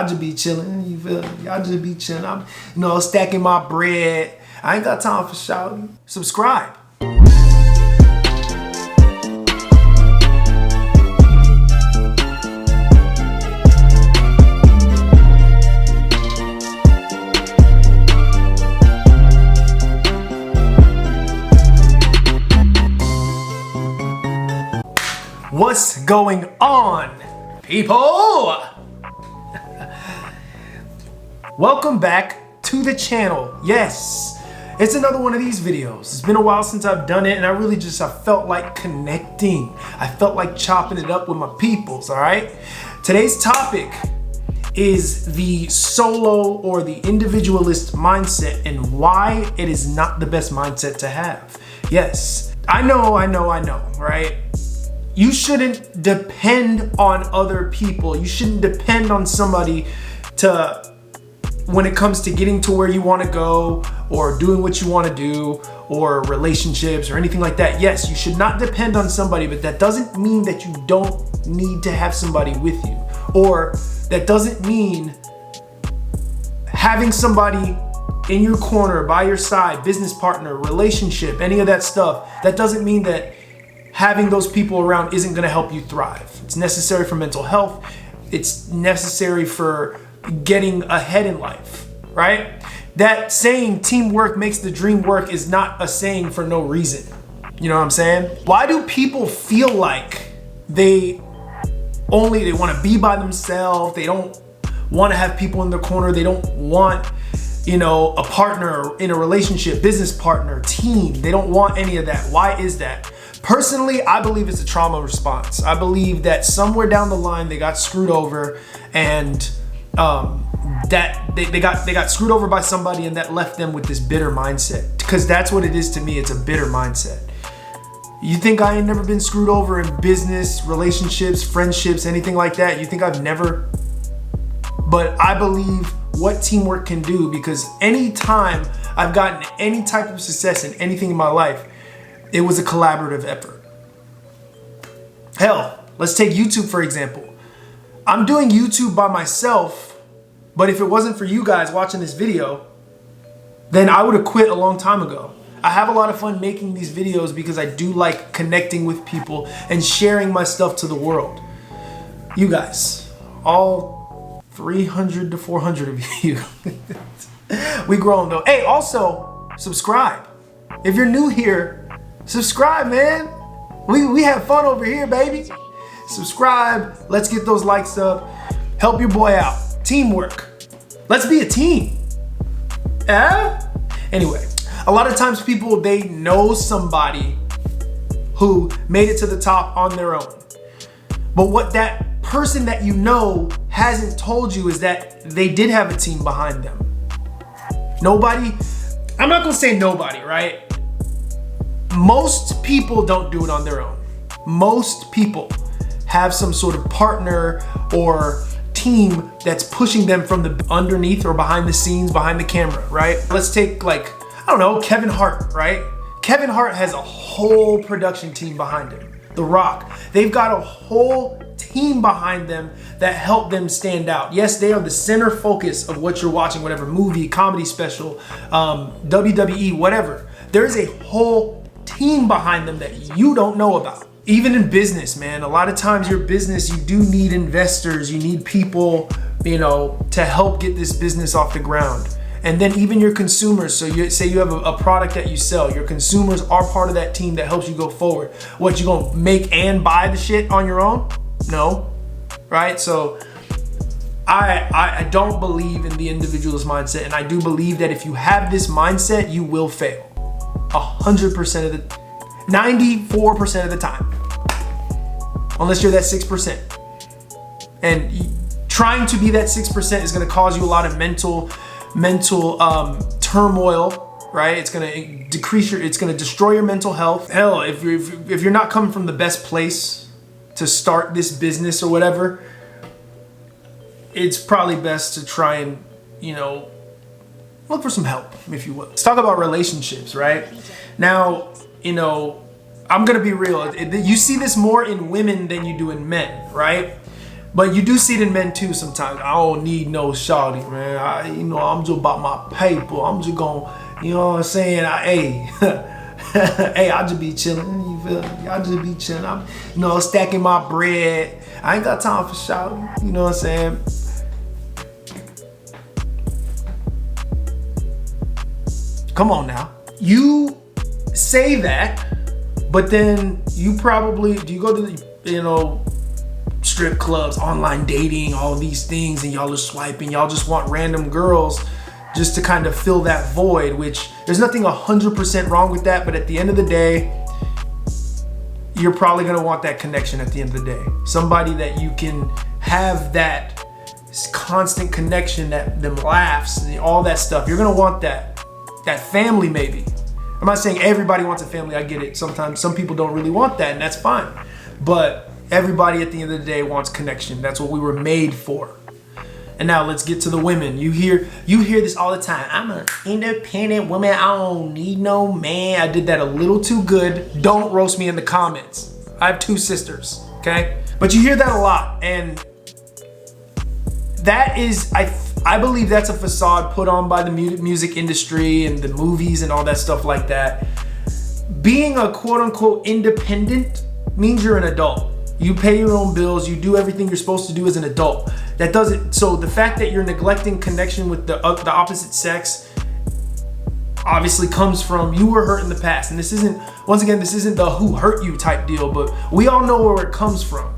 I just be chilling, you feel me? I just be chilling. I'm, stacking my bread. I ain't got time for shouting. Subscribe. What's going on, people? Welcome back to the channel. Yes, it's another one of these videos. It's been a while since I've done it, and I felt like connecting. I felt like chopping it up with my peoples, all right? Today's topic is the solo or the individualist mindset and why it is not the best mindset to have. Yes, I know, right? You shouldn't depend on other people. You shouldn't depend on somebody when it comes to getting to where you want to go or doing what you want to do or relationships or anything like that. Yes, you should not depend on somebody, but that doesn't mean that you don't need to have somebody with you. Or that doesn't mean having somebody in your corner, by your side, business partner, relationship, any of that stuff. That doesn't mean that having those people around isn't going to help you thrive. It's necessary for mental health. It's necessary for getting ahead in life, right? That saying, teamwork makes the dream work, is not a saying for no reason. You know what I'm saying? Why do people feel like they want to be by themselves? They don't want to have people in their corner. They don't want, a partner in a relationship, business partner, team. They don't want any of that. Why is that? Personally, I believe it's a trauma response. I believe that somewhere down the line they got screwed over, and that they got screwed over by somebody, and that left them with this bitter mindset. Because that's what it is to me. It's a bitter mindset. You think I ain't never been screwed over in business, relationships, friendships, anything like that? You think I've never? But I believe what teamwork can do, because anytime I've gotten any type of success in anything in my life, it was a collaborative effort. Hell, let's take YouTube for example. I'm doing YouTube by myself, but if it wasn't for you guys watching this video, then I would have quit a long time ago. I have a lot of fun making these videos because I do like connecting with people and sharing my stuff to the world. You guys, all 300 to 400 of you. We grown though. Hey, also subscribe. If you're new here, subscribe, man. We have fun over here, baby. Subscribe. Let's get those likes up. Help your boy out. Teamwork. Let's be a team. Anyway, a lot of times people, they know somebody who made it to the top on their own. But what that person that you know hasn't told you is that they did have a team behind them. Nobody, I'm not gonna say nobody, right? Most people don't do it on their own. Most people have some sort of partner or team that's pushing them from the underneath or behind the scenes, behind the camera, right? Let's take Kevin Hart, right? Kevin Hart has a whole production team behind him. The Rock, they've got a whole team behind them that help them stand out. Yes, they are the center focus of what you're watching, whatever movie, comedy special, WWE, whatever. There is a whole team behind them that you don't know about. Even in business, man, a lot of times your business, you do need investors, you need people, to help get this business off the ground. And then even your consumers, so you say you have a product that you sell, your consumers are part of that team that helps you go forward. What, you gonna make and buy the shit on your own? No, right? So I don't believe in the individualist mindset, and I do believe that if you have this mindset, you will fail. 100% of the, 94% of the time. Unless you're that 6%. And trying to be that 6% is gonna cause you a lot of mental turmoil, right? It's gonna destroy your mental health. Hell, if you're not coming from the best place to start this business or whatever, it's probably best to try and, look for some help, if you will. Let's talk about relationships, right? Now, I'm gonna be real. You see this more in women than you do in men, right? But you do see it in men too sometimes. I don't need no shawty, man. I'm just about my paper. I'm just gonna, you know what I'm saying? Hey, I just be chilling. You feel me? I just be chilling. I'm, stacking my bread. I ain't got time for shawty. You know what I'm saying? Come on now. You say that, but then you probably, do you go to the, strip clubs, online dating, all these things, and y'all are swiping, y'all just want random girls just to kind of fill that void, which there's nothing 100% wrong with that, but at the end of the day, you're probably gonna want that connection at the end of the day. Somebody that you can have that constant connection, them laughs, all that stuff. You're gonna want that family maybe. I'm not saying everybody wants a family, I get it. Sometimes some people don't really want that, and that's fine. But everybody at the end of the day wants connection. That's what we were made for. And now let's get to the women. You hear this all the time. I'm an independent woman. I don't need no man. I did that a little too good. Don't roast me in the comments. I have 2 sisters, okay? But you hear that a lot, and that is, I believe that's a facade put on by the music industry and the movies and all that stuff like that. Being a quote unquote independent means you're an adult. You pay your own bills, you do everything you're supposed to do as an adult. That doesn't, so the fact that you're neglecting connection with the opposite sex obviously comes from you were hurt in the past. And this isn't, once again, this isn't the who hurt you type deal, but we all know where it comes from.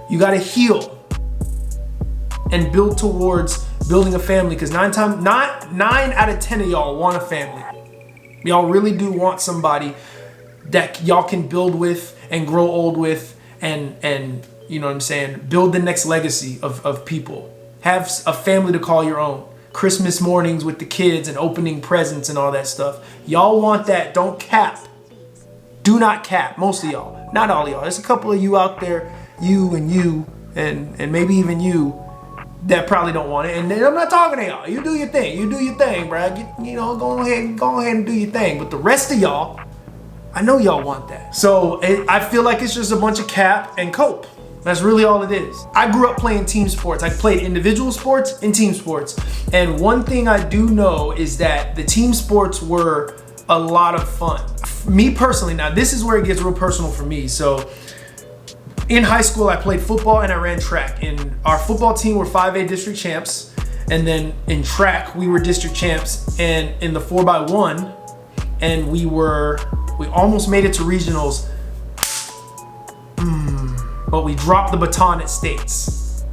You gotta heal and build towards building a family, because 9 out of 10 of y'all want a family. Y'all really do want somebody that y'all can build with and grow old with, and you know what I'm saying, build the next legacy of people. Have a family to call your own. Christmas mornings with the kids and opening presents and all that stuff. Y'all want that. Don't cap. Do not cap. Most of y'all. Not all of y'all. There's a couple of you out there, you and maybe even you, that probably don't want it. And I'm not talking to y'all. You do your thing. You do your thing, bro. Go ahead and do your thing. But the rest of y'all, I know y'all want that. So I feel like it's just a bunch of cap and cope. That's really all it is. I grew up playing team sports. I played individual sports and team sports. And one thing I do know is that the team sports were a lot of fun. Me personally, now this is where it gets real personal for me. So in high school, I played football and I ran track. In our football team, we're 5A district champs. And then in track, we were district champs. And in the 4x1, and we almost made it to regionals. But we dropped the baton at states.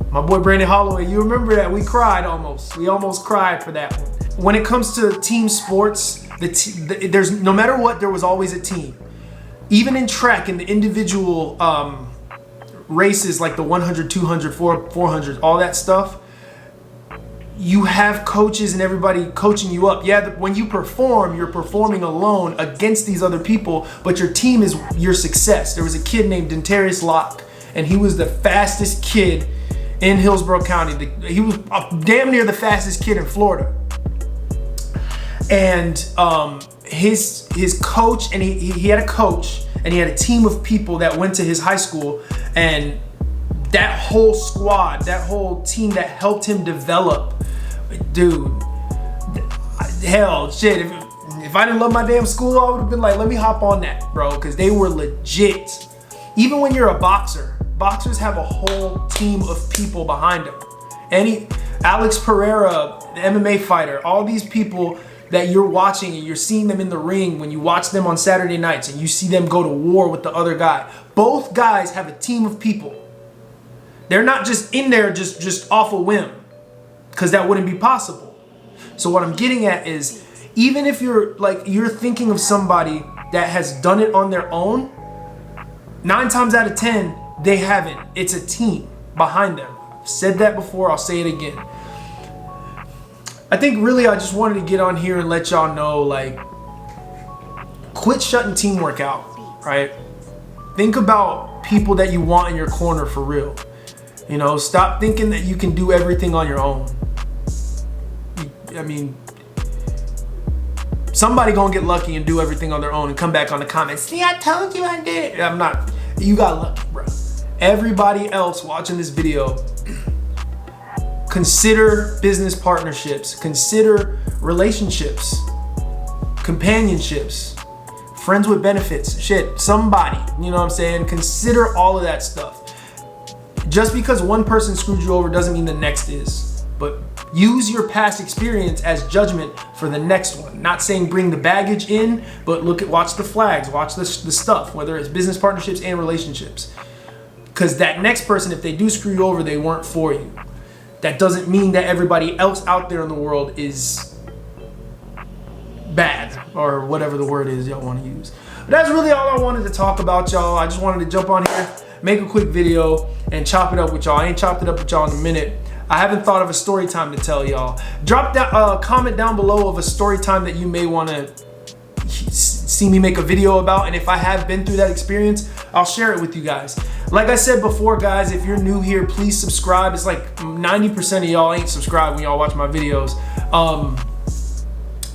My boy Brandon Holloway, you remember that? We cried almost. We almost cried for that one. When it comes to team sports, there's no matter what, there was always a team. Even in track, in the individual races like the 100, 200, 400, all that stuff, you have coaches and everybody coaching you up. Yeah, when you perform, you're performing alone against these other people, but your team is your success. There was a kid named Dentarius Locke, and he was the fastest kid in Hillsborough County. He was damn near the fastest kid in Florida. And his coach, and he had a coach, and he had a team of people that went to his high school, and that whole squad, that whole team that helped him develop, dude, hell, shit, if I didn't love my damn school, I would have been like, let me hop on that, bro, because they were legit. Even when you're a boxer, boxers have a whole team of people behind them. Alex Pereira, the MMA fighter, all these people that you're watching and you're seeing them in the ring when you watch them on Saturday nights and you see them go to war with the other guy. Both guys have a team of people. They're not just in there just off a whim, because that wouldn't be possible. So what I'm getting at is, even if you're thinking of somebody that has done it on their own, 9 times out of 10, they haven't. It's a team behind them. I've said that before, I'll say it again. I think really I just wanted to get on here and let y'all know, like, quit shutting teamwork out, right? Think about people that you want in your corner for real. You know, stop thinking that you can do everything on your own. I mean, somebody gonna get lucky and do everything on their own and come back on the comments, see, I told you I did it. I'm not, you got lucky, bro. everybody else watching this video, consider business partnerships, consider relationships, companionships, friends with benefits, shit, somebody, you know what I'm saying? Consider all of that stuff. Just because one person screwed you over doesn't mean the next is. But use your past experience as judgment for the next one. Not saying bring the baggage in, but watch the flags, watch the stuff, whether it's business partnerships and relationships. Because that next person, if they do screw you over, they weren't for you. That doesn't mean that everybody else out there in the world is bad, or whatever the word is y'all want to use. But that's really all I wanted to talk about, y'all. I just wanted to jump on here, make a quick video, and chop it up with y'all. I ain't chopped it up with y'all in a minute. I haven't thought of a story time to tell y'all. Drop that comment down below of a story time that you may want to see me make a video about, and if I have been through that experience, I'll share it with you guys. Like I said before, guys, if you're new here, please subscribe. It's like 90% of y'all ain't subscribed when y'all watch my videos.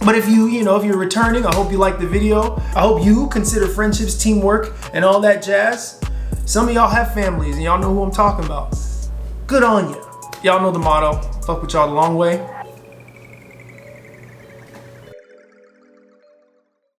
But if you're returning, I hope you like the video. I hope you consider friendships, teamwork, and all that jazz. Some of y'all have families and y'all know who I'm talking about. Good on you. Y'all know the motto. Fuck with y'all the long way.